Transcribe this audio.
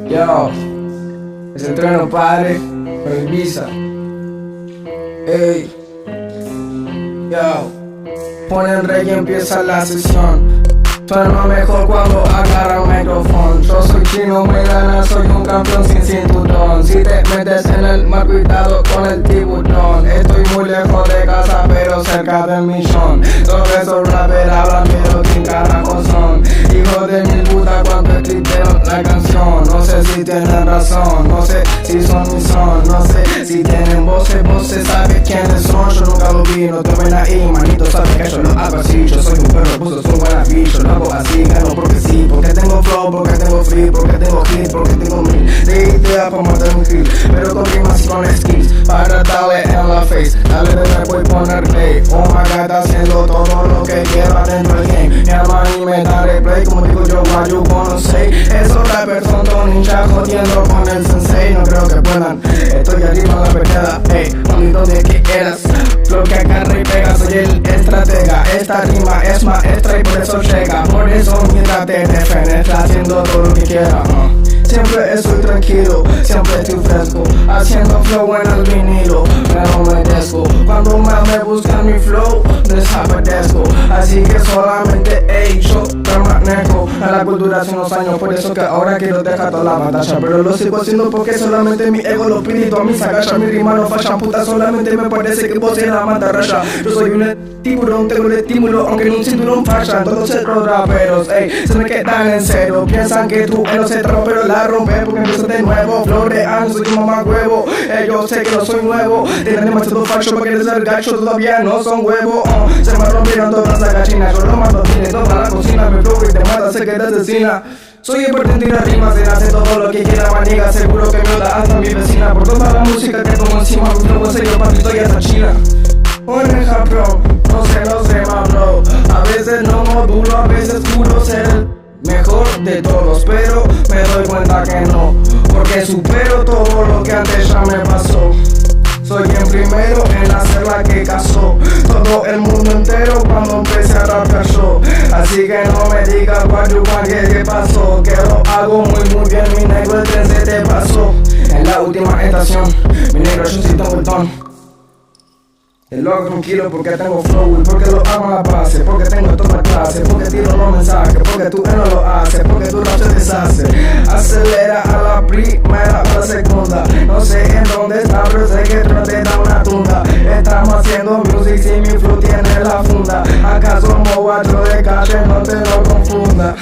Yo, es el trueno padre con el visa. Ey, yo, pon el rey y empieza la sesión. Suena mejor cuando agarra un micrófono. Yo soy chino, muy gana, soy un campeón sin cinturón. Si te metes en el mar, cuidado con el tiburón. Estoy muy lejos de casa, pero cerca del millón. Todos esos rappers hablan, pero ¿quién carajo son? Hijo de mil puta cuando escribieron la canción. No sé si tienen razón, no sé si son mi son. No sé si tienen voces, sabes quiénes son. Yo nunca lo vi, no te ven ahí, manito, sabes que yo lo hago así. Yo soy un perro, puso su buena bicho. Así gano porque sí, porque tengo flow, porque tengo free, porque tengo hit, porque tengo mil de ideas para matar un hit, pero con rimas y con skills para darle en la face, dale de nuevo y poner play. Oh my god, haciendo todo lo que quiera dentro del game. Mi hermano y me da replay, como digo yo, why you wanna say? Esos rappers son dos ninjas jodiendo con el sensei, no creo que puedan. Estoy arriba en la vereda, hey, bonito de que eras. Flow que agarra y pega, soy el estratega. Esta rima es maestra y por eso llega. Por eso mientras te penetra haciendo todo lo que quiera. Siempre estoy tranquilo, siempre estoy fresco, haciendo flow en el vinilo, pero me desco. Cuando más me buscan mi flow, desaparezco. Así que solamente yo permanezco en la cultura hace unos años. Por eso que ahora quiero dejar toda la batalla, pero lo sigo haciendo porque solamente mi ego lo pide. A mí se agacha, mi rima no falla, puta. Solamente me parece que vos eres la mantarraya. Yo soy un tiburón, tengo el estímulo, aunque en un cinturón falla. Todos esos raperos, se me quedan en cero. Piensan que tú no se traba, pero la romper porque empiezo de nuevo. Flow real, soy un mamá huevo. Yo sé que no soy nuevo. Tienen demasiado falso para querer ser gacho. Todavía no son huevos. Se me rompieron todas las gallinas. Yo lo mando, tiene toda la cocina. Me flow y te mata, sé que te asesina. Soy importante y las rimas, se hace todo lo que quiera, maniga. Seguro que me oda hasta mi vecina. Por toda la música que pongo encima. Mi flow en serio, papi, estoy hasta China. Un ejemplo, no sé más bro. A veces no modulo, a veces juro ser el mejor de todos, pero me doy cuenta que no, porque supero todo lo que antes ya me pasó. Soy el primero en hacer la que casó todo el mundo entero cuando empecé a rapear yo. Así que no me digas ¿qué pasó? Que lo hago muy bien, mi negro, el tren se te pasó. En la última estación, mi negro, yo sí tengo el don. El loco tranquilo porque tengo flow y porque lo hago en la base, porque tengo toda clase, porque tiro los mensajes, porque tú no lo haces, porque tu rap se deshace. Acelera a la primera o la segunda, no sé en dónde está, pero sé que tú no te da una tunda. Estamos haciendo music si mi flow tiene la funda. ¿Acaso movacho de calle? No te lo confunda.